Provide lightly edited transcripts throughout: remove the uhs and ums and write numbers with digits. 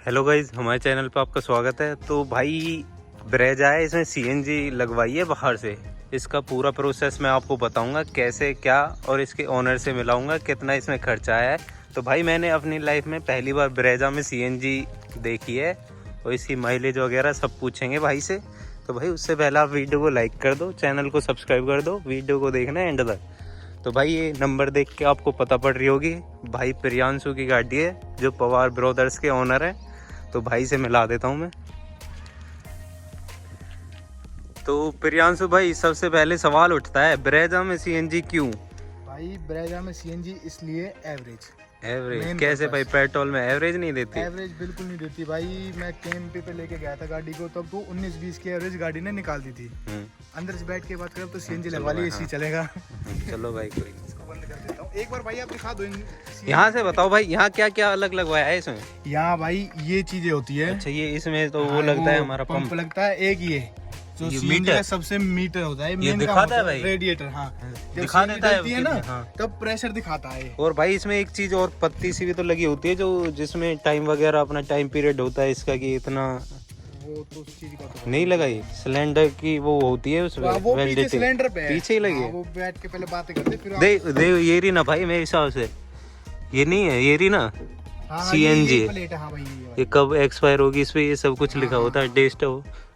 Hello guys, हमारे channel पे आपका स्वागत है। तो भाई ब्रेजा है, इसमें सीएनजी लगवाई है बाहर से। इसका पूरा प्रोसेस मैं आपको बताऊंगा कैसे क्या, और इसके ओनर से मिलाऊंगा कितना इसमें खर्चा आया है। तो भाई मैंने अपनी लाइफ में पहली बार ब्रेजा में सीएनजी देखी है और इसकी माइलेज वगैरह सब पूछेंगे भाई से। तो भाई उससे पहले आप वीडियो को लाइक कर दो, चैनल को सब्सक्राइब कर दो, वीडियो को देखना एंड तक। तो भाई ये नंबर देख के आपको पता पड़ रही होगी, भाई प्रियांशु की गाड़ी है जो पवार ब्रदर्स के ओनर हैं। तो भाई से मिला देता हूँ मैं। तो प्रियांशु भाई, सबसे पहले सवाल उठता है, ब्रेजा में सीएनजी क्यों? भाई ब्रेजा में सीएनजी इसलिए एवरेज कैसे भाई? पेट्रोल में एवरेज नहीं देती? एवरेज बिल्कुल नहीं देती भाई। मैं कैंप पे लेके गया था गाड़ी को, तब तो 19-20 की एवरेज गाड़ी ने निकाल दी थी। अंदर से बैठ के बात करें तो सीएनजी लगवा ली, एसी चलेगा। चलो भाई कोई इसको बंद कर देता हूँ। एक बार भाई आप दिखा दो यहाँ से बताओ भाई, यहाँ क्या क्या अलग लगवाया है इसमें? यहाँ भाई ये चीजें होती है। अच्छा, ये इसमें तो वो लगता है हमारा पंप लगता है। एक ये जो सीएनजी का सबसे मीटर होता है, ये दिखाता है भाई रेडिएटर। हाँ, दिखा देता है ना। हाँ। तब प्रेशर दिखाता है। और भाई इसमें एक चीज और पत्ती सी भी तो लगी होती है, जो जिसमें टाइम वगैरह अपना टाइम पीरियड होता है इसका, कि इतना वो तो उस चीज का तो नहीं लगाई। सिलेंडर की वो होती है उसमें, वो पीछे सिलेंडर पे पीछे ही लगी है। वो बैठ के पहले बातें करते फिर दे ये रही ना भाई, मेरे हिसाब से ये नहीं है, ये रही ना सीएनजी। ये कब एक्सपायर होगी इस पे ये सब कुछ लिखा होता है।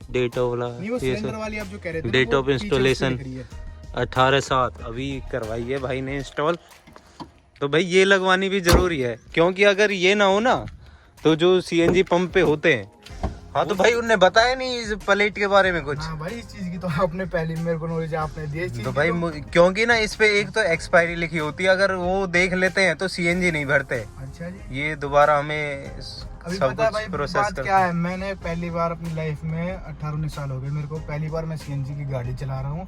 डेट वाला ये सब, डेट ऑफ इंस्टॉलेशन 18/7 अभी करवाई है भाई ने इंस्टॉल। तो भाई ये लगवानी भी जरूरी है, क्योंकि अगर ये ना हो ना तो जो सीएनजी पंप पे होते हैं, हाँ तो भाई उनने बताया नहीं इस प्लेट के बारे में कुछ। हाँ भाई, इस चीज की तो आपने पहले मेरे को नॉलेज आपने दी इस चीज तो भाई क्योंकि ना इस पे एक तो एक्सपायरी लिखी होती है, अगर वो देख लेते हैं तो सीएनजी नहीं भरते। अच्छा जी। ये दोबारा हमें अभी सब पता है भाई प्रोसेस बात क्या है। मैंने पहली बार अपनी लाइफ में 18-19 साल हो गए मेरे को, पहली बार मैं सीएनजी की गाड़ी चला रहा हूँ।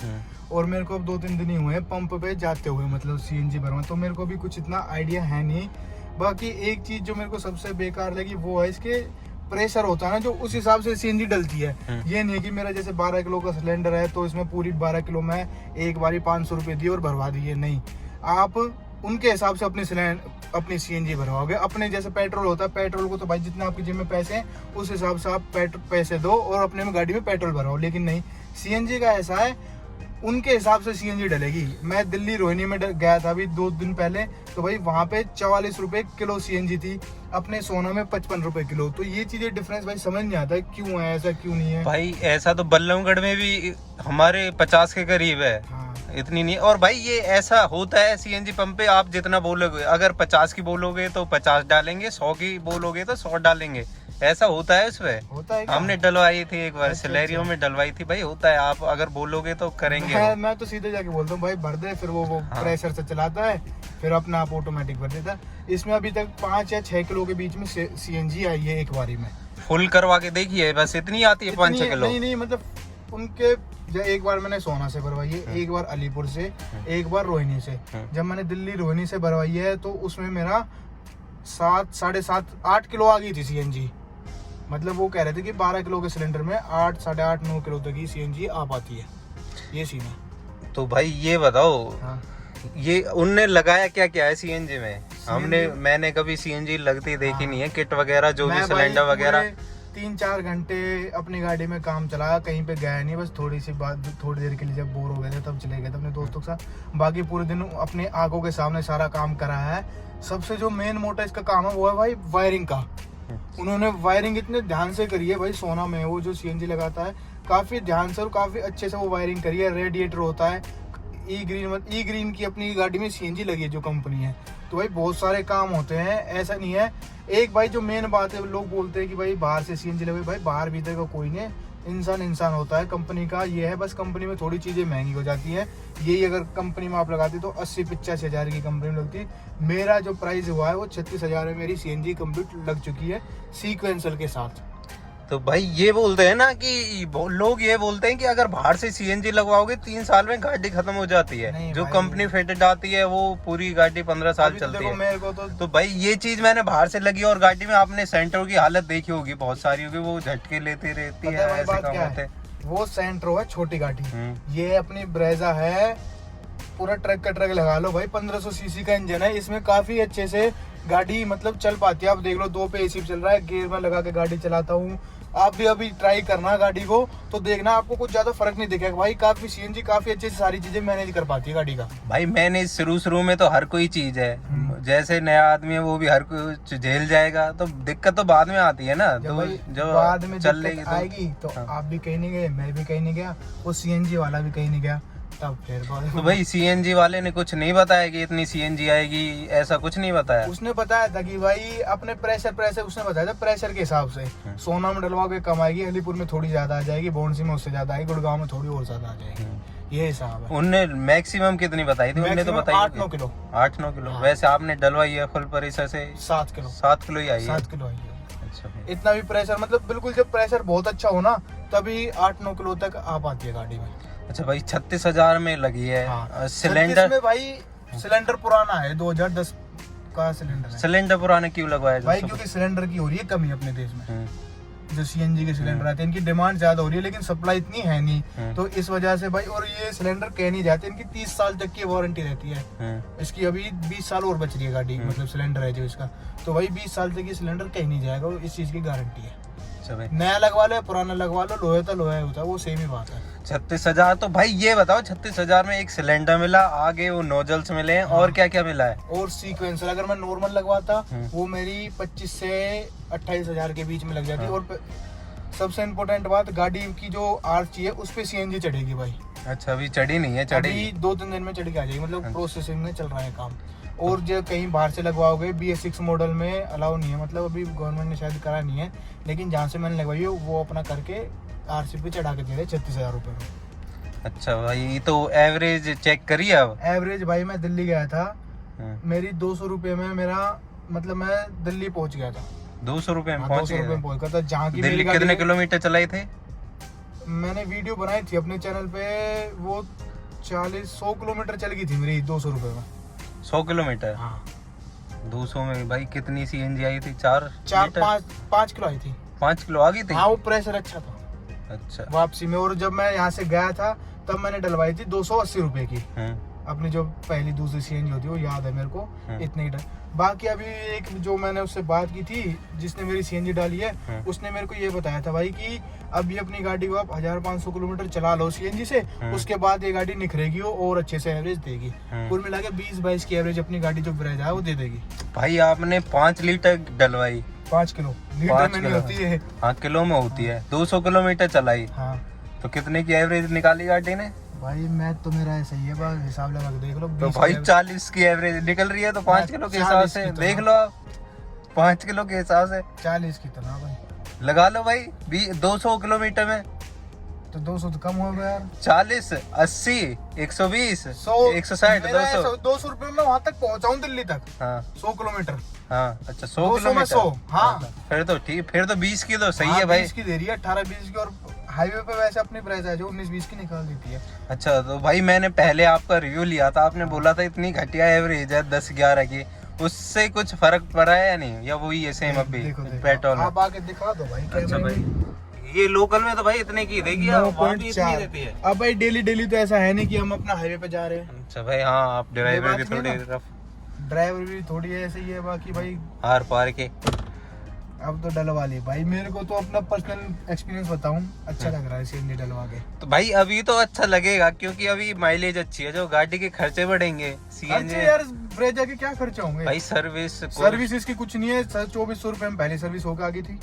और मेरे को अब 2-3 दिन ही हुए पंप पे जाते हुए, मतलब सीएनजी भरवा। तो मेरे को भी कुछ इतना आइडिया है नहीं। बाकी एक चीज जो मेरे को सबसे बेकार लगी वो है इसके प्रेशर होता है ना, जो उस हिसाब से सीएनजी डलती है। ये नहीं है कि मेरा जैसे 12 किलो का सिलेंडर है तो इसमें पूरी 12 किलो में एक बारी 500 रुपये दी और भरवा दिए। नहीं, आप उनके हिसाब से अपनी सीएनजी भरवाओगे। अपने जैसे पेट्रोल होता है, पेट्रोल को तो भाई जितना आपकी जेब में पैसे हैं उस हिसाब से आप पैसे दो और अपने में गाड़ी में पेट्रोल भराओ। लेकिन नहीं, सीएनजी का ऐसा है, उनके हिसाब से सीएनजी डलेगी। मैं दिल्ली रोहिणी में गया था अभी 2 दिन पहले, तो भाई वहाँ पे 44 रुपए किलो सीएनजी थी, अपने सोना में 55 रुपए किलो। तो ये चीजें डिफरेंस भाई समझ नहीं आता है, क्यों है ऐसा, क्यों नहीं है भाई। ऐसा तो बल्लभगढ़ में भी हमारे 50 के करीब है। हाँ। इतनी नहीं। और भाई ये ऐसा होता है सीएनजी पंप पे, आप जितना बोलोगे, अगर 50 की बोलोगे तो 50 डालेंगे, 100 की बोलोगे तो 100 डालेंगे। ऐसा होता है उसमें। होता है, हमने डलवाई थी एक बार, सिलेरियो में डलवाई थी भाई। होता है, आप अगर बोलोगे तो करेंगे। मैं तो सीधे जाके बोलता हूँ भाई भर दे, फिर वो प्रेशर से चलाता है, फिर अपना आप ऑटोमेटिक भर देता है। इसमें अभी तक 5 या 6 किलो के बीच में सीएनजी आई है एक बारी में। फुल करवा के देखिए, बस इतनी आती है 5-6 किलो। नहीं मतलब उनके एक बार मैंने सोना से भरवाई है, एक बार अलीपुर से, एक बार रोहिणी से। जब मैंने दिल्ली रोहिणी से भरवाई है तो उसमें मेरा 7-7.5-8 किलो आ गई थी सीएनजी। मतलब वो कह रहे थे कि 12 किलो के सिलेंडर में 8, 8.5, 9 किलो तक की सीएनजी आ पाती है। ये सीन है। तो भाई ये बताओ, हाँ। ये उनने लगाया क्या क्या है सीएनजी में? मैंने कभी सीएनजी लगती देखी नहीं है। किट वगैरह जो भी सिलेंडर वगैरह 3-4 घंटे अपनी गाड़ी में काम चलाया, कहीं पे गया नहीं, बस थोड़ी देर के लिए जब बोर हो गए थे तब चले गए थे अपने दोस्तों के साथ। बाकी पूरे दिन अपने आंखों के सामने सारा काम करा है। सबसे जो मेन मोटा इसका काम है वो है भाई वायरिंग का। उन्होंने वायरिंग इतने ध्यान से करी है भाई। सोना में वो जो सीएनजी लगाता है काफी ध्यान से और काफी अच्छे से वो वायरिंग करी है। रेडिएटर होता है ई ग्रीन की अपनी गाड़ी में सीएनजी लगी है जो कंपनी है। तो भाई बहुत सारे काम होते हैं, ऐसा नहीं है। एक भाई जो मेन बात है, लोग बोलते हैं कि भाई बाहर से सीएनजी लगे, भाई बाहर भीतर का कोई नहीं, इंसान होता है। कंपनी का ये है, बस कंपनी में थोड़ी चीजें महंगी हो जाती है। यही अगर कंपनी में आप लगाते तो 80-85 हजार की कंपनी में लगती। मेरा जो प्राइस हुआ है वो 36 हजार में मेरी सीएनजी कंप्लीट लग चुकी है सीक्वेंसर के साथ। तो भाई ये बोलते हैं ना कि लोग ये बोलते हैं कि अगर बाहर से सीएनजी लगवाओगे 3 साल में गाड़ी खत्म हो जाती है। जो कंपनी फिटेड आती है वो पूरी गाड़ी 15 साल चलती है। मेरे को तो भाई ये चीज मैंने बाहर से लगी, और गाड़ी में आपने सेंटर की हालत देखी होगी, बहुत सारी होगी, वो झटके लेती रहती है, ऐसे काम होते हैं। वो सेंट्रो है छोटी गाड़ी, ये अपनी ब्रेजा है पूरा ट्रक का ट्रक लगा लो भाई। 1500 सीसी का इंजन है, इसमें काफी अच्छे से गाड़ी मतलब चल पाती है। आप देख लो 2 पे एसी चल रहा है, गियर में लगा के गाड़ी चलाता हूँ। आप भी अभी ट्राई करना गाड़ी को, तो देखना आपको कुछ ज्यादा फर्क नहीं दिखेगा भाई। काफी सीएनजी काफी अच्छे से सारी चीजें मैनेज कर पाती है गाड़ी का। भाई मैंने शुरू में तो हर कोई चीज है, जैसे नया आदमी है वो भी हर कुछ झेल जाएगा, तो दिक्कत तो बाद में आती है ना। तो जब बाद में चल रही आएगी तो आप भी कहीं नहीं गए, मैं भी कहीं नहीं गया, वो सीएनजी वाला भी कहीं नहीं गया, तब फिर तो भाई सीएनजी वाले ने कुछ नहीं बताया कि इतनी सीएनजी आएगी, ऐसा कुछ नहीं बताया। उसने बताया था कि भाई अपने प्रेशर उसने बताया था प्रेशर के हिसाब से। सोना में डलवा के कम आएगी, अलीपुर में थोड़ी ज्यादा आ जाएगी, बोनसी में उससे ज्यादा आएगी, गुड़गांव में थोड़ी और ज्यादा आ जाएगी, ये हिसाब है। उनने मैक्सिमम कितनी बताई थी? उनने तो बताई 8-9 किलो। 8-9 किलो। हाँ। वैसे आपने डलवाई है फुल प्रेशर से 7 किलो। 7 किलो ही आई है। 7 किलो आई है। अच्छा, इतना भी प्रेशर मतलब बिल्कुल, जब प्रेशर बहुत अच्छा हो ना तभी 8-9 किलो तक आ पाती है गाड़ी में। अच्छा भाई 36,000 में लगी है। हाँ। सिलेंडर में भाई सिलेंडर पुराना है, 2010 का सिलेंडर है। सिलेंडर पुराने क्यों लगवाया भाई? क्योंकि सिलेंडर की हो रही है कमी अपने देश में। जो सीएनजी के सिलेंडर आते हैं इनकी डिमांड ज्यादा हो रही है, लेकिन सप्लाई इतनी है नहीं, तो इस वजह से भाई। और ये सिलेंडर कह नहीं जाते, इनकी 30 साल तक की वारंटी रहती है। इसकी अभी 20 साल और बच रही है गाड़ी, मतलब सिलेंडर है जो इसका, तो भाई 20 साल तक ये सिलेंडर कहीं नहीं जाएगा, इस चीज की गारंटी है। नया लगवा लो पुराना लगवा लो, लोहे तो लोहे होता है, वो सेम ही बात है। 36,000। तो भाई ये बताओ 36,000 में एक सिलेंडर मिला, आगे वो नोजल्स मिले हैं, और क्या क्या मिला है? और सीक्वेंसर अगर मैं नॉर्मल लगवाता वो मेरी 25 से 28,000 के बीच में लग जाती। और सबसे इम्पोर्टेंट बात, गाड़ी की जो आरसी है उस पे सीएनजी चढ़ेगी भाई। अच्छा, अभी चढ़ी नहीं है? चढ़ेगी 2-3 दिन में चढ़ के आ जाएगी, मतलब प्रोसेसिंग में चल रहा है काम। और जो कहीं बाहर से लगवाओगे BS6 मॉडल में अलाउ नहीं है, मतलब अभी गवर्नमेंट ने शायद करा नहीं है, लेकिन जहाँ से मैंने लगवाई है वो अपना करके आरसी पे चढ़ा के दे रहे 36,000 रुपये में। अच्छा भाई, तो एवरेज चेक करिए अब। एवरेज भाई मैं दिल्ली गया था, मेरी 200 रुपये में मेरा मतलब मैं दिल्ली पहुंच गया था। 200 रुपये में 200 रुपये में पहुंच गया था। जहाँ की दिल्ली कितने किलोमीटर चलाई थे? मैंने वीडियो बनाई थी अपने चैनल पे, वो 100 किलोमीटर चल गई थी मेरी 200 रुपये में। 100 किलोमीटर? हाँ। 200 में भाई कितनी सीएनजी आई थी? 5 किलो आई थी। 5 किलो आ गई थी? हाँ, वो प्रेशर अच्छा था। अच्छा। वापसी में, और जब मैं यहाँ से गया था तब मैंने डलवाई थी 280 रुपए की। अपनी जो पहली दूसरी सीएनजी होती है वो याद है मेरे को, इतने ही बाकी अभी एक जो मैंने उससे बात की थी जिसने मेरी सीएनजी डाली है, उसने मेरे को ये बताया था भाई कि अभी अपनी गाड़ी को आप 1500 किलोमीटर चला लो सीएनजी से, उसके बाद ये गाड़ी निखरेगी और अच्छे से एवरेज देगी। कुल मिला के 20-22 की एवरेज अपनी गाड़ी जो ब्रेजा है वो दे देगी। भाई आपने 5 लीटर डलवाई? 5 किलो लीटर में नहीं होती है। हाँ, किलो में होती है। 200 किलोमीटर चलाई। हाँ। तो कितने की एवरेज निकाली गाड़ी ने? भाई मैं तो मेरा ऐसा ही है, बस हिसाब लगा के देख लो। तो भाई 40 की एवरेज निकल रही है, तो 5 किलो के हिसाब से देख लो आप। 5 किलो के हिसाब से 40 की तरह भाई लगा लो भाई। 200 किलोमीटर में तो 200 तो कम हो गया यार। 40, 80, 120, 160, 200 रुपए में वहाँ तक पहुँचाऊँ दिल्ली तक। हाँ। 100 किलोमीटर। हाँ। अच्छा, 100 किलोमीटर। 100। हाँ। फिर तो ठीक, फिर तो 20 की तो सही है भाई। 20 की दे रही है, 18-20 की। और हाईवे पे वैसे अपनी प्राइस है जो 19-20 की निकाल देती है। अच्छा, तो भाई मैंने पहले आपका रिव्यू लिया था, आपने बोला था इतनी घटिया एवरेज है 10-11 की, उससे कुछ फर्क पड़ा है या नहीं, या वही है सेम अभी पेट्रोल? आप आके दिखा दो भाई। अच्छा भाई, ये लोकल में तो भाई इतने की देगी, वहाँ भी इतनी देती है। अब भाई डेली तो ऐसा है नहीं कि हम अपना हाईवे पे जा रहे हैं। अच्छा भाई, हाँ, आप ड्राइवर भी थोड़ी ड्राइवर भी थोड़ी ऐसे ही है, बाकी भाई हार पार के। अब तो डलवा ली भाई। मेरे को तो अपना पर्सनल एक्सपीरियंस बताऊं, अच्छा लग रहा है सीएनजी डलवा के। तो भाई अभी तो अच्छा लगेगा क्योंकि अभी माइलेज अच्छी है, जो गाड़ी के खर्चे बढ़ेंगे। सीएनजी यार ब्रेजा के क्या खर्चे होंगे भाई? सर्विस इसकी कुछ नहीं है। 2400 रुपए में पहली सर्विस होकर आ गई थी,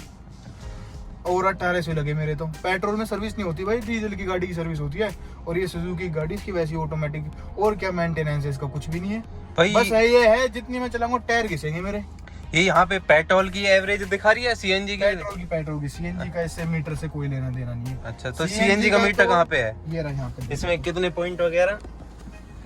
और 1800 लगे मेरे। तो पेट्रोल में सर्विस नहीं होती भाई, डीजल की गाड़ी की सर्विस होती है। और ये सुजुकी की गाड़ी इसकी वैसी ऑटोमेटिक, और क्या मेंटेनेंस है इसका? कुछ भी नहीं है भाई। बस ये है जितनी मैं चलाऊंगा टायर घिसेंगे मेरे। ये यहाँ पे पेट्रोल की एवरेज दिखा रही है, सीएनजी की? पेट्रोल की। सीएनजी का इससे मीटर से कोई लेना देना नहीं है। अच्छा, तो सीएनजी का मीटर कहाँ पे है? ये रहा यहाँ पे। इसमें कितने पॉइंट वगैरह?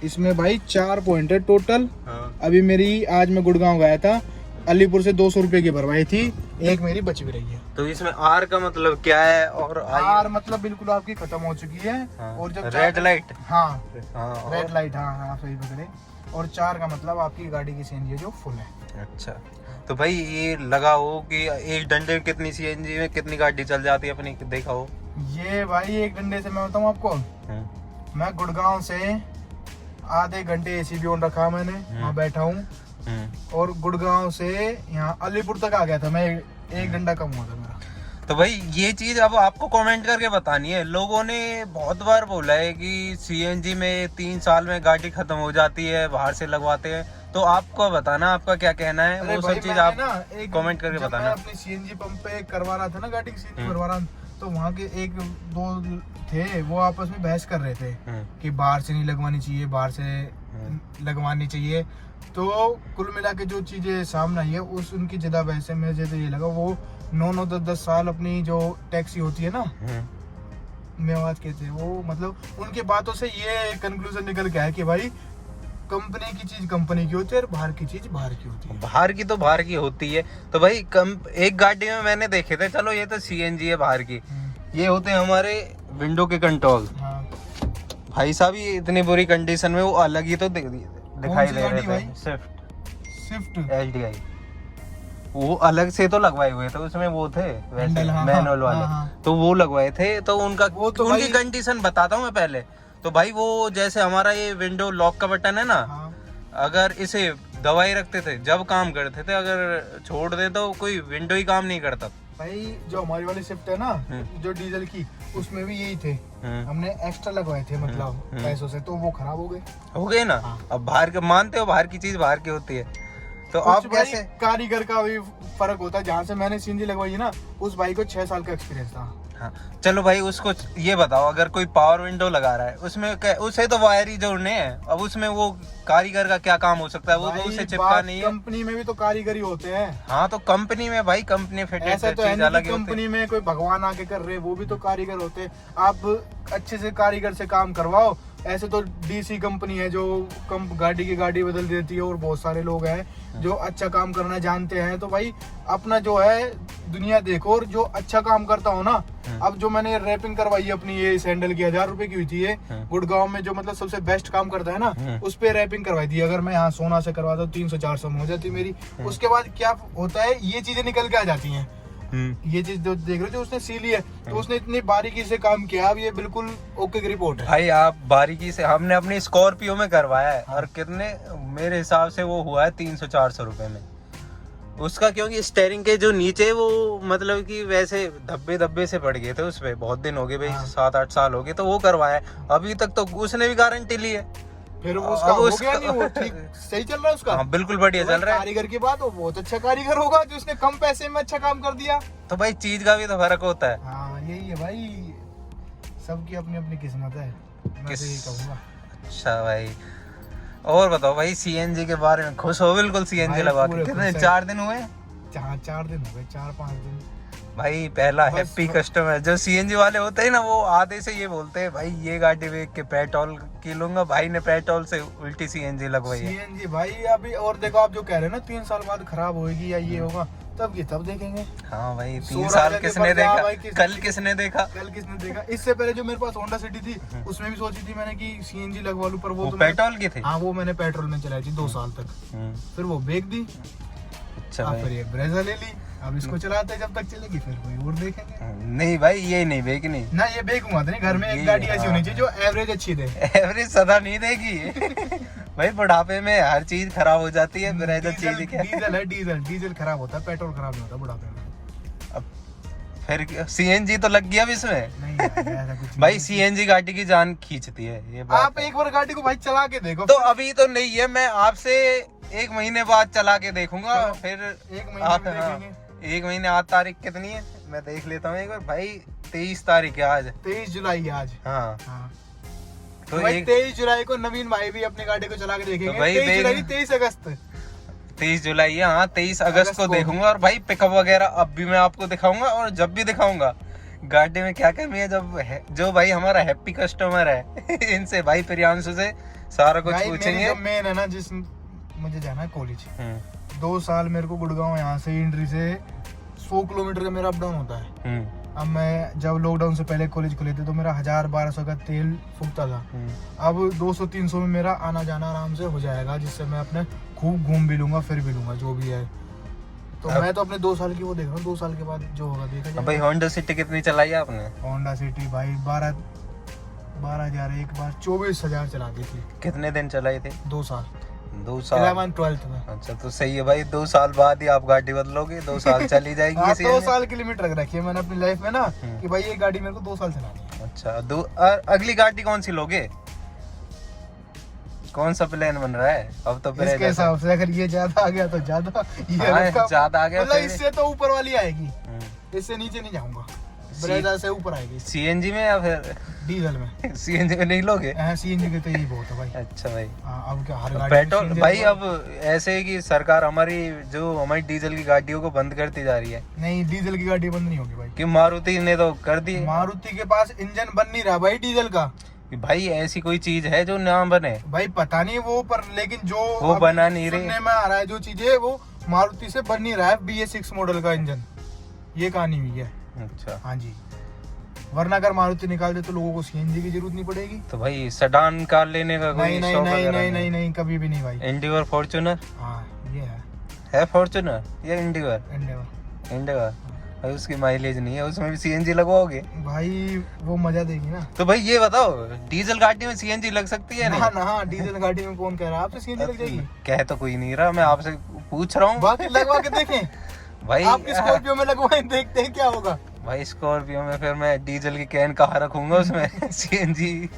इसमें भाई 4 पॉइंट है टोटल। हाँ। अभी मेरी, आज मैं गुड़गांव गया था, अलीपुर से 200 रुपए की भरवाई थी, एक मेरी बच भी रही है। तो इसमें आर का मतलब क्या है? और आर मतलब बिल्कुल आपकी खत्म हो चुकी है। हाँ। और जब रेड लाइट। हाँ, हाँ, रेड लाइट। हाँ, सही पकड़े। और 4 का मतलब आपकी गाड़ी की सीएनजी जो फुल है। अच्छा, तो भाई ये लगा हो कि एक डंडे में कितनी सीएनजी में कितनी गाड़ी चल जाती है अपनी, देखा हो? ये भाई एक डंडे से मैं बताऊँ आपको, मैं गुड़गांव से आधे घंटे एसी भी ऑन रखा मैंने, वहाँ बैठा हूँ, और गुड़गांव से यहाँ अलीपुर तक आ गया था मैं, 1 घंटा कम हुआ था मेरा। तो भाई ये चीज अब आपको कमेंट करके बतानी है। लोगों ने बहुत बार बोला है कि सीएनजी में 3 साल में गाड़ी खत्म हो जाती है, बाहर से लगवाते हैं। तो आपको बताना, आपका क्या कहना है, वो सब चीज आप कमेंट करके बताना। मैं अपनी सीएनजी पंप पे करवा रहा था ना गाड़ी की सीएनजी भरवा रहा, तो वहाँ के 1-2 थे, वो आपस में बहस कर रहे थे कि बाहर से नहीं लगवानी चाहिए, बाहर से लगवानी चाहिए। तो कुल मिला के जो चीजें सामने आई है उस उनकी ज्यादा बहस में मुझे ये लगा, वो 9-9 10-10 साल अपनी जो टैक्सी होती है ना, मेवात के थे वो, मतलब उनके बातों से ये कंक्लूजन निकल गया है कि भाई कंपनी की चीज कंपनी की होती है और बाहर की चीज बाहर की होती है। बाहर की तो बाहर की होती है। तो भाई एक गाड़ी में मैंने देखे थे, चलो ये तो सीएनजी है बाहर की, ये होते हैं हमारे विंडो के कंट्रोल। भाई साहब ये इतनी बुरी कंडीशन में, वो अलग ही तो दिखाई दे रहे थे। स्विफ्ट एलडीआई वो अलग से तो लगवाए हुए थे, उसमें वो थे वैसे मैनुअल वाले, तो वो लगवाए थे। तो उनका तो उनकी कंडीशन बताता हूँ मैं पहले। तो भाई वो जैसे हमारा ये विंडो लॉक का बटन है ना, अगर इसे दबाए रखते थे जब काम करते थे, अगर छोड़ दे तो कोई विंडो ही काम नहीं करता। भाई जो हमारी वाली शिफ्ट है ना, जो डीजल की, उसमें भी यही थे, हमने एक्स्ट्रा लगवाए थे मतलब पैसों से, तो वो खराब हो गए ना। अब बाहर के मानते हो, बाहर की चीज बाहर की होती है। तो आप कैसे, कारीगर का भी फर्क होता है। जहाँ से मैंने सीएनजी लगवाई है ना, उस भाई को 6 साल का एक्सपीरियंस था। हाँ चलो भाई, उसको ये बताओ, अगर कोई पावर विंडो लगा रहा है उसमें उसे तो वायर ही जोड़ने हैं। अब उसमें वो कारीगर का क्या काम हो सकता है, वो तो उसे चिपका नहीं है। कंपनी में भी तो कारीगर ही होते हैं। हाँ तो कंपनी में भाई, कंपनी फिटेड ऐसा तो है नहीं कि कंपनी में कोई भगवान आके कर रहे, वो भी तो कारीगर होते हैं। आप अच्छे से कारीगर से काम करवाओ। ऐसे तो डीसी कंपनी है जो गाड़ी की गाड़ी बदल देती है, और बहुत सारे लोग हैं जो अच्छा काम करना जानते हैं। तो भाई अपना जो है दुनिया देखो, और जो अच्छा काम करता हो ना। अब जो मैंने रैपिंग करवाई अपनी ये सैंडल की, 1000 रुपए की हुई थी ये, गुड़गांव में जो मतलब सबसे बेस्ट काम करता है ना, उस पे रैपिंग करवाई थी। अगर मैं यहाँ सोना से करवाता हूँ 300-400 में हो जाती मेरी। उसके बाद क्या होता है, ये चीजें निकल के आ जाती हैं। ये चीज जो देख रहे थे उसने सी ली है, तो उसने इतनी बारीकी से काम किया। अब ये बिल्कुल ओके की रिपोर्ट है भाई। आप बारीकी से, हमने अपनी स्कॉर्पियो में करवाया है, और कितने मेरे हिसाब से वो हुआ है 300-400 रुपए में उसका, क्योंकि स्टेयरिंग के जो नीचे वो मतलब कि वैसे धब्बे से पड़ गए थे उस पे, बहुत दिन हो गए भाई, 7-8 साल हो गए, तो वो करवाया। अभी तक तो उसने भी गारंटी ली है। फिर उसका हो गया नहीं, वो ठीक सही चल रहा है उसका। हाँ बिल्कुल बढ़िया चल रहा है। कारीगर की बात, वो बहुत अच्छा कारीगर होगा जो उसने कम पैसे में अच्छा काम कर दिया। तो भाई चीज का भी तो फर्क होता है। हाँ यही है भाई, सबकी अपनी अपनी किस्मत है, मैं तो यही कहूँगा। अच्छा भाई, और बताओ भाई सीएनजी के बारे में। खुश हो बिल्कुल सीएनजी लगवा के? कितने 4 दिन हुए? 4 दिन हो गए, 4-5 दिन भाई। पहला हैप्पी कस्टमर जो सीएनजी वाले होते हैं ना, वो आधे से ये बोलते हैं भाई ये गाड़ी देख के पेट्रोल की लूंगा। भाई ने पेट्रोल से उल्टी सीएनजी लगवाई है। सीएनजी भाई अभी, और देखो आप जो कह रहे हो ना 3 साल बाद खराब होगी या ये होगा, तब देखेंगे। हाँ भाई 3 साल किसने देखा, कल किसने देखा? इससे पहले जो मेरे पास होंडा सिटी थी, उसमें भी सोची थी मैंने कि सीएनजी लगवा लूं, पर वो तो पेट्रोल की थी। हाँ वो मैंने पेट्रोल में चलाई थी 2 साल तक, फिर वो बेच दी। अच्छा फिर ये ब्रेजा ले ली, अब इसको चलाते हैं, जब तक चलेगी फिर कोई और देखेंगे। नहीं भाई ये नहीं बेचनी ना, ये बेचूंगा तो नहीं। घर में एक गाड़ी ऐसी होनी चाहिए जो एवरेज अच्छी दे। एवरेज सदा नहीं देगी भाई, बुढ़ापे में हर चीज खराब हो जाती है। डीजल है, डीजल खराब होता है, पेट्रोल खराब नहीं होता बुढ़ापे में। फिर सीएनजी तो लग गया अब इसमें। नहीं ऐसा कुछ भाई सीएनजी गाड़ी की जान खींचती है, ये बात आप एक बार गाड़ी को भाई चला के देखो। तो अभी तो नहीं है, मैं आपसे 1 महीने बाद चला के देखूंगा। फिर 1 महीने 8 तारीख कितनी है मैं देख लेता हूँ एक बार। भाई 23 तारीख है आज, 23 जुलाई है आज। हाँ तो भाई 23 जुलाई को नवीन भाई भी अपनी गाड़ी को चला के देखेंगे। 23 अगस्त 23 जुलाई है, हाँ 23 अगस्त को देखूंगा। और भाई पिकअप वगैरह अब भी मैं आपको दिखाऊंगा, और जब भी दिखाऊंगा गाड़ी में क्या कमी है। जो भाई हमारा हैप्पी कस्टमर है इनसे भाई प्रियांशु से सारा कुछ पूछेंगे। मेन है ना, जिस मुझे जाना है कॉलेज, 2 साल मेरे को गुड़गांव यहाँ से इंट्री से 100 किलोमीटर का मेरा अप डाउन होता है। अब मैं जब लॉकडाउन से पहले कॉलेज खुले थे तो मेरा 1000-1200 का तेल फूकता था। अब 200-300 में मेरा आना जाना आराम से हो जाएगा, जिससे मैं अपने खूब घूम भी लूंगा, फिर भी लूंगा जो भी है। तो मैं तो अपने 2 साल की वो देख रहा हूँ, 2 साल के बाद जो होगा देखा जाएगा। भाई होंडा सिटी कितनी चलाई है आपने? होंडा सिटी भाई 12,000 एक बार 24,000 चला दी थी। कितने दिन चलाई थी? 2 साल। 2 साल 11th 12th में। अच्छा तो सही है भाई, 2 साल बाद ही आप गाड़ी बदलोगे, 2 साल चली जाएगी हाँ, इसी 2 में। साल की लिमिट रख रखी है मैंने अपनी लाइफ में ना कि भाई ये गाड़ी मेरे को 2 साल चलानी है। अच्छा अगली गाड़ी कौन सी लोगे? कौन सा प्लान बन रहा है अब? तो इसके हिसाब से अगर ये ज्यादा आ गया तो ज्यादा, ये हाँ, ज्यादा आ गया मतलब फिर- इससे तो ऊपर वाली आएगी, इससे नीचे नहीं जाऊंगा, ब्रेजा से ऊपर आएगी। सीएनजी में या फिर डीजल में? सीएनजी में नहीं लोगे? सीएनजी के तो यही बहुत है भाई। अच्छा भाई, हाँ, अब क्या हर गाड़ी पेट्रोल CNG भाई तो- अब ऐसे है कि सरकार हमारी डीजल की गाड़ियों को बंद करती जा रही है नहीं, डीजल की गाड़ी बंद नहीं होगी भाई। कि मारुति ने तो कर दी। मारुति के पास इंजन बन नहीं रहा भाई डीजल का। कि भाई ऐसी कोई चीज है जो ना बने? भाई पता नहीं वो, पर लेकिन जो वो अब बना नहीं रही। सुनने में आ रहा है जो चीजें, वो मारुति से बन नहीं रहा है BS6 मॉडल का इंजन, ये कहानी हुई है। अच्छा हाँ जी, वरना अगर मारुति निकाल दे तो लोगों को सीएनजी की जरूरत नहीं पड़ेगी। तो भाई सेडान कार लेने का कोई नहीं नहीं शौक नहीं वगैरह नहीं नहीं नहीं, कभी भी नहीं भाई। इंडिवर फॉर्च्यूनर हाँ ये है फॉर्च्यूनर या इंडिवर? एंडेवर। इंडिवर भाई उसकी माइलेज नहीं है, उसमें भी सीएनजी लगवाओगे? भाई वो मजा देगी ना। तो भाई ये बताओ, डीजल गाड़ी में सीएनजी लग सकती है? ना नहीं ना, डीजल गाड़ी में कौन कह रहा है आपसे सीएनजी लग जाएगी? कह तो कोई नहीं रहा, मैं आपसे पूछ रहा हूँ। बाकी लगवा के देखें भाई आपकी स्कॉर्पियो में लगवाएं, देखते हैं क्या होगा। भाई स्कॉर्पियो में फिर मैं डीजल की कैन कहाँ रखूंगा उसमें सीएनजी?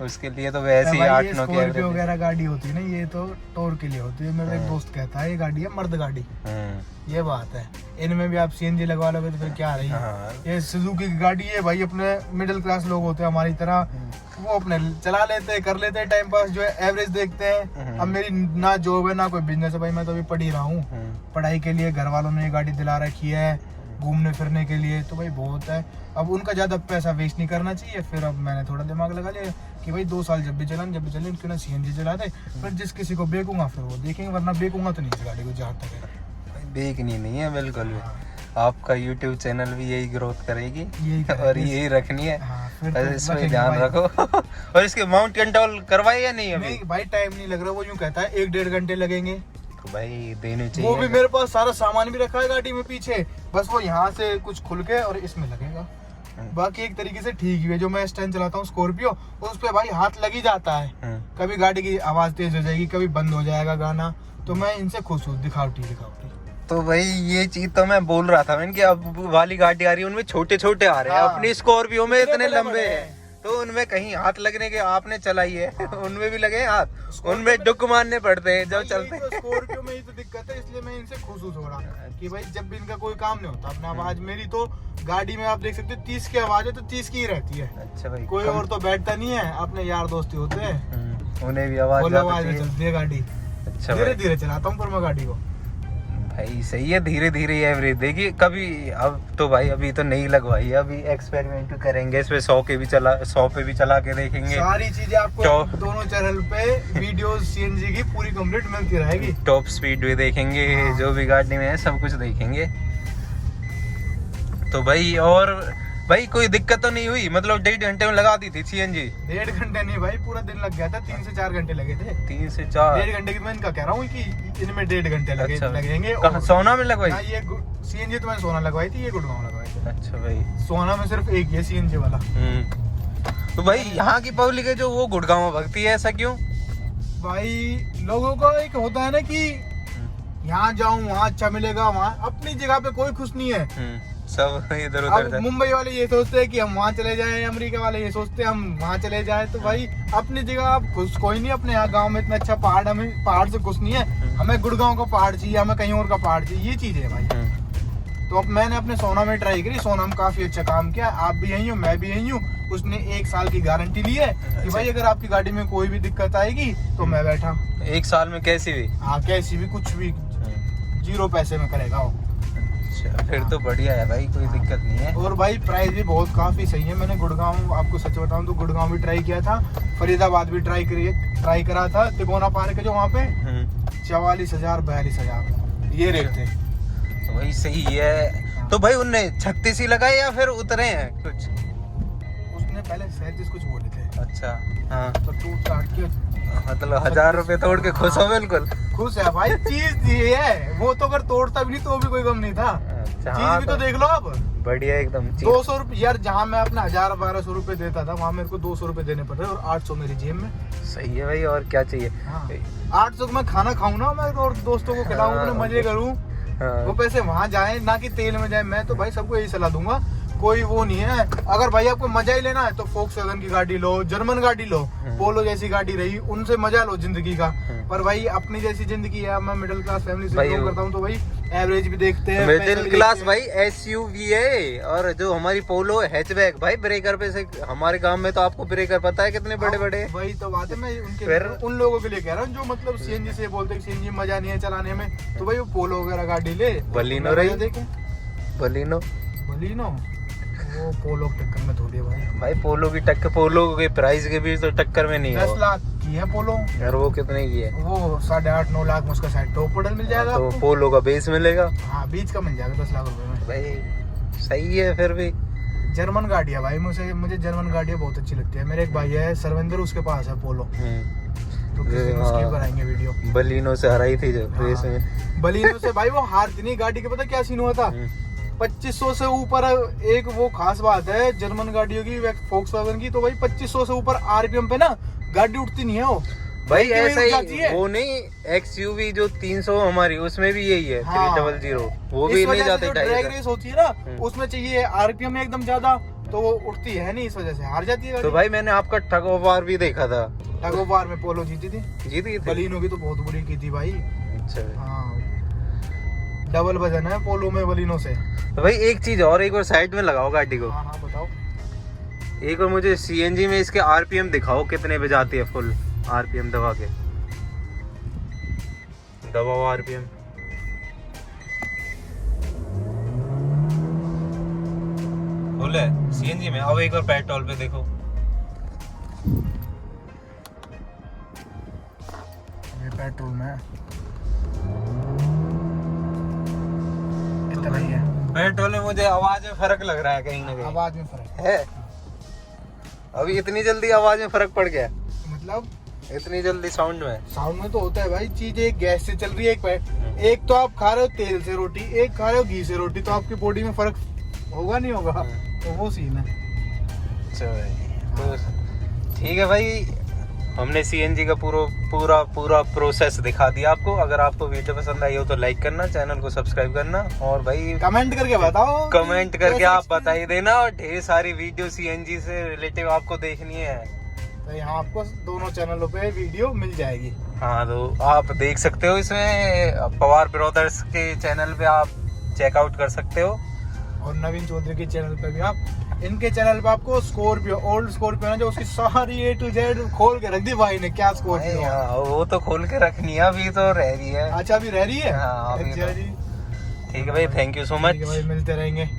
उसके लिए तो वैसे ही भाई 8-9 ये की स्कॉर्पियो एवरेज। वगैरह गाड़ी होती है ना, ये तो टोर के लिए होती है। मेरा एक दोस्त कहता है ये गाड़ी है मर्द गाड़ी, ये बात है। इनमें भी आप सीएनजी लगवा लोगे तो फिर क्या रही है। हाँ। ये सुजुकी की गाड़ी है भाई, अपने मिडिल क्लास लोग होते हैं हमारी तरह, वो अपने चला लेते हैं, कर लेते हैं टाइम पास, जो है एवरेज देखते हैं। अब मेरी ना जॉब है ना कोई बिजनेस है भाई, मैं तो अभी पढ़ ही रहा हूँ। पढ़ाई के लिए घर वालों ने ये गाड़ी दिला रखी है, घूमने फिरने के लिए, तो भाई बहुत है। अब उनका ज्यादा पैसा वेस्ट नहीं करना चाहिए। फिर अब मैंने थोड़ा दिमाग लगा लिया कि भाई 2 साल जब भी चले क्यों ना सीएनजी चला दे। फिर जिस किसी को बेकूंगा फिर वो देखेंगे, वरना बेकूंगा तो नहीं इस गाड़ी को जहाँ तक है। बेकनी नहीं है बिल्कुल भी। आपका यूट्यूब चैनल भी यही ग्रोथ करेगी यही और यही रखनी है। हाँ, फिर बस तो इसमें रखेंगे ध्यान भाई। रखो। और इसके माउंट कंट्रोल करवाए या नहीं अभी? नहीं भाई, टाइम नहीं लग रहा, वो यूं कहता है 1-1.5 घंटे लगेंगे। तो भाई देने वो चाहिए। भी मेरे पास सारा सामान भी रखा है गाड़ी में पीछे, बस वो यहाँ से कुछ खुल के और इसमें लगेगा। बाकी एक तरीके से ठीक ही है। जो मैं इस टाइम चलाता हूँ स्कॉर्पियो, उस पे भाई हाथ लग ही जाता है। कभी गाड़ी की आवाज तेज हो जाएगी, कभी बंद हो जाएगा गाना, तो मैं इनसे खुश हूँ। दिखावटी तो भाई ये चीज तो मैं बोल रहा था मैंने कि अब वाली गाड़ी आ रही है उनमें छोटे छोटे आ रहे हैं। हाँ। अपनी स्कॉर्पियो में इतने बड़े लंबे बड़े हैं, तो उनमें कहीं हाथ लगने के आपने चलाई है। हाँ। उनमें भी लगे हाथ, स्कॉर्पियो उनमें में- डुक मारने पड़ते हैं जब चलते हैं। स्कॉर्पियो में ही तो दिक्कत है, इसलिए मैं इनसे खुश हूँ थोड़ा कि भाई जब भी इनका कोई काम नहीं होता, अपना आवाज मेरी तो गाड़ी में आप देख सकते हो 30 की आवाज है तो 30 की ही रहती है। अच्छा भाई, कोई और तो बैठता नहीं है, अपने यार दोस्ती होते हैं, उन्हें भी आवाज फुल ज्यादा आवाज में चाहिए। चलती है गाड़ी। अच्छा धीरे भाई, धीरे चलाता हूँ पर मैं गाड़ी को। भाई सही है, धीरे धीरे एवरेज देखिए कभी। अब तो भाई अभी तो नहीं लगवाई है, अभी एक्सपेरिमेंट करेंगे इसमें। 100 पे भी चला के देखेंगे। सारी चीजें आपको टॉप- दोनों चैनल पे वीडियोस सीएनजी की पूरी कंप्लीट मिलती रहेगी। टॉप स्पीड भी देखेंगे, हाँ। जो भी गाड़ी में है सब कुछ देखेंगे। तो भाई और भाई कोई दिक्कत तो नहीं हुई? मतलब 1.5 घंटे में लगा दी थी सीएनजी? 1.5 घंटे नहीं भाई, पूरा दिन लग गया था। 3 से 4 घंटे लगे थे। 3 से 4? 1.5 घंटे की मैं इनका कह रहा हूँ कि इनमें 1.5 घंटे लगेंगे। कहाँ, सोना में लगवाई? हाँ, ये सीएनजी तो मैंने सोना लगवाई थी, ये गुड़गांव लगवाई थी। अच्छा भाई। सोना में सिर्फ एक ही है सीएनजी वाला। तो भाई यहाँ की पब्लिक है जो वो गुड़गांव में भगती है, ऐसा क्यों? भाई लोगों को एक होता है ना कि यहाँ जाऊँ वहाँ अच्छा मिलेगा, वहाँ अपनी जगह पे कोई खुश नहीं है। सब इधर अब उधर। मुंबई वाले ये सोचते हैं कि हम वहाँ चले जाएं, अमेरिका वाले ये सोचते हैं हम वहाँ चले जाएं। तो भाई अपनी जगह आप खुश कोई नहीं। अपने यहाँ गांव में इतना अच्छा पहाड़, हमें पहाड़ से खुश नहीं है। हमें गुड़गांव का पहाड़ चाहिए, हमें कहीं और का पहाड़ चाहिए, ये चीज है भाई। तो अब मैंने अपने सोना में ट्राई करी, सोना में काफी अच्छा काम किया। आप भी यही हो, मैं भी यही हूँ। उसने 1 साल की गारंटी ली है कि भाई अगर आपकी गाड़ी में कोई भी दिक्कत आएगी तो मैं बैठा। 1 साल में कैसी हुई? हाँ, कैसी भी कुछ भी 0 पैसे में करेगा वो। अच्छा, फिर तो बढ़िया है भाई, कोई दिक्कत नहीं है। और भाई प्राइस भी बहुत काफी सही है। मैंने गुड़गांव, आपको सच बताऊं तो गुड़गांव भी ट्राई किया था, फरीदाबाद भी ट्राई करा था। तिकोना पार्क है जो वहाँ पे 44,000 42,000 ये रेट थे। तो भाई सही है। तो भाई उनने 36 ही लगाए या फिर उतरे हैं कुछ? उसने पहले 37 कुछ बोले थे। अच्छा हाँ, तो टूट काट के मतलब 1000 रुपए तोड़ के खुश हो बिल्कुल? खुश है भाई, चीज दी है वो। तो अगर तोड़ता भी नहीं तो भी कोई गम नहीं था। चीज भी तो देख लो आप, बढ़िया एकदम। 200 रुपये यार, जहाँ मैं अपना 1000-1200 रुपये देता था वहाँ मेरे को 200 रुपये देने पड़ रहे और 800 मेरी जेब में। सही है भाई, और क्या चाहिए। हाँ। 800 में खाना खाऊं ना मैं, और दोस्तों को खिलाऊं, अपने मजे करूं, वो पैसे वहाँ जाए ना कि तेल में जाए। मैं तो भाई सबको यही सलाह दूंगा, कोई वो नहीं है। अगर भाई आपको मजा ही लेना है तो फोक्सवैगन की गाड़ी लो, जर्मन गाड़ी लो, पोलो जैसी गाड़ी रही, उनसे मजा लो जिंदगी का। पर भाई अपनी जैसी जिंदगी है, मैं मिडिल क्लास फैमिली से बिलोंग करता हूँ, तो भाई एवरेज भी देखते हैं, मिडिल क्लास भाई एसयूवी है। और जो हमारी पोलो हैचबैक भाई, ब्रेकर पे से हमारे गांव में तो आपको ब्रेकर पता है कितने बड़े बड़े। वही तो बात है, मैं उन लोगों के लिए कह रहा हूँ जो मतलब सीएनजी से बोलते हैं सीएनजी मजा नहीं है चलाने में, तो भाई वो पोलो वगैरह गाड़ी ले। बलिनो रही, देखे बलिनो, वो पोलो की टक्कर में थोड़ी है भाई पोलो की टक्कर, पोलो के प्राइस के भी तो टक्कर में नहीं है। 10 लाख की है पोलो यार, वो कितने की है? वो 8.5-9 लाख में उसका शायद टॉप मॉडल मिल जाएगा। तो पोलो का बेस मिलेगा, हाँ बीच का मिल जाएगा 10 लाख रुपए में भाई। सही है फिर भी। जर्मन गाड़ी है भाई, मुझे जर्मन गाड़ियाँ बहुत अच्छी लगती है। मेरे एक भाई है सर्वेंद्र, उसके पास है पोलो, तो किसी दिन उसकी बनाएंगे वीडियो। बलिनो से हराई थी जो रेस में। बलिनो से भाई वो हारती नहीं गाड़ी के, पता क्या सीन हुआ था? 2500 से ऊपर एक वो खास बात है जर्मन गाड़ियों की, फोक्सवैगन की, तो भाई 2500 से ऊपर आरपीएम पे ना गाड़ी उठती नहीं है वो भाई। ऐसा ही वो नहीं, एक्सयूवी जो 300 हमारी, उसमें भी यही है। हाँ। 300 वो भी नहीं जाते। ड्रैग रेस होती है ना, उसमें चाहिए आरपीएम एकदम ज्यादा, तो वो उठती है नहीं, इस वजह से हार जाती है। तो भाई मैंने आपका टग ऑफ वार भी देखा था, टग ऑफ वार में पोलो जीती थी। बलिनो की तो बहुत बुरी की थी भाई। अच्छा, हाँ डबल वजन है पोलो में बलिनो से। तो भाई एक चीज और, एक बार साइड में लगाओ गाड़ी को। हाँ बताओ। एक बार मुझे सीएनजी में इसके आरपीएम दिखाओ कितने पे जाती है फुल आरपीएम दबा के। दबाओ आरपीएम। फुल है सीएनजी में। अब एक बार पेट्रोल पे देखो। ये पेट्रोल में इतना ही है। पेट्रोल में मुझे आवाज में फर्क लग रहा है, कहीं ना कहीं आवाज में फर्क है। अभी इतनी जल्दी आवाज में फर्क पड़ गया? मतलब इतनी जल्दी साउंड में तो होता है भाई। चीज एक गैस से चल रही है, एक तो आप खा रहे हो तेल से रोटी, एक खा रहे हो घी से रोटी, तो आपकी बॉडी में फर्क होगा नहीं होगा, तो वो सीन है। तो ठीक है भाई, हमने सीएनजी का पूरा प्रोसेस दिखा दिया आपको। अगर आपको वीडियो पसंद आई हो तो लाइक करना, चैनल को सब्सक्राइब करना, और भाई कमेंट करके बताओ। कमेंट करके आप बताइए देना। और ढेर सारी वीडियो सीएनजी से रिलेटिव आपको देखनी है तो यहाँ आपको दोनों चैनलों पे वीडियो मिल जाएगी। हाँ, तो आप देख सकते हो इसमें। पवार ब्रदर्स के चैनल पे आप चेकआउट कर सकते हो, और नवीन चौधरी के चैनल पे भी आप, इनके चैनल पे आपको स्कॉर्पियो, ओल्ड स्कॉर्पियो ना, जो उसकी सारी A to Z खोल के रख दी भाई ने। क्या स्कॉर्पियो? हाँ, वो तो खोल के रखनी है, अभी तो रह रही है। अच्छा अभी रह रही है। हाँ, अभी अच्छा तो। जी ठीक है भाई, थैंक यू सो मच भाई, मिलते रहेंगे।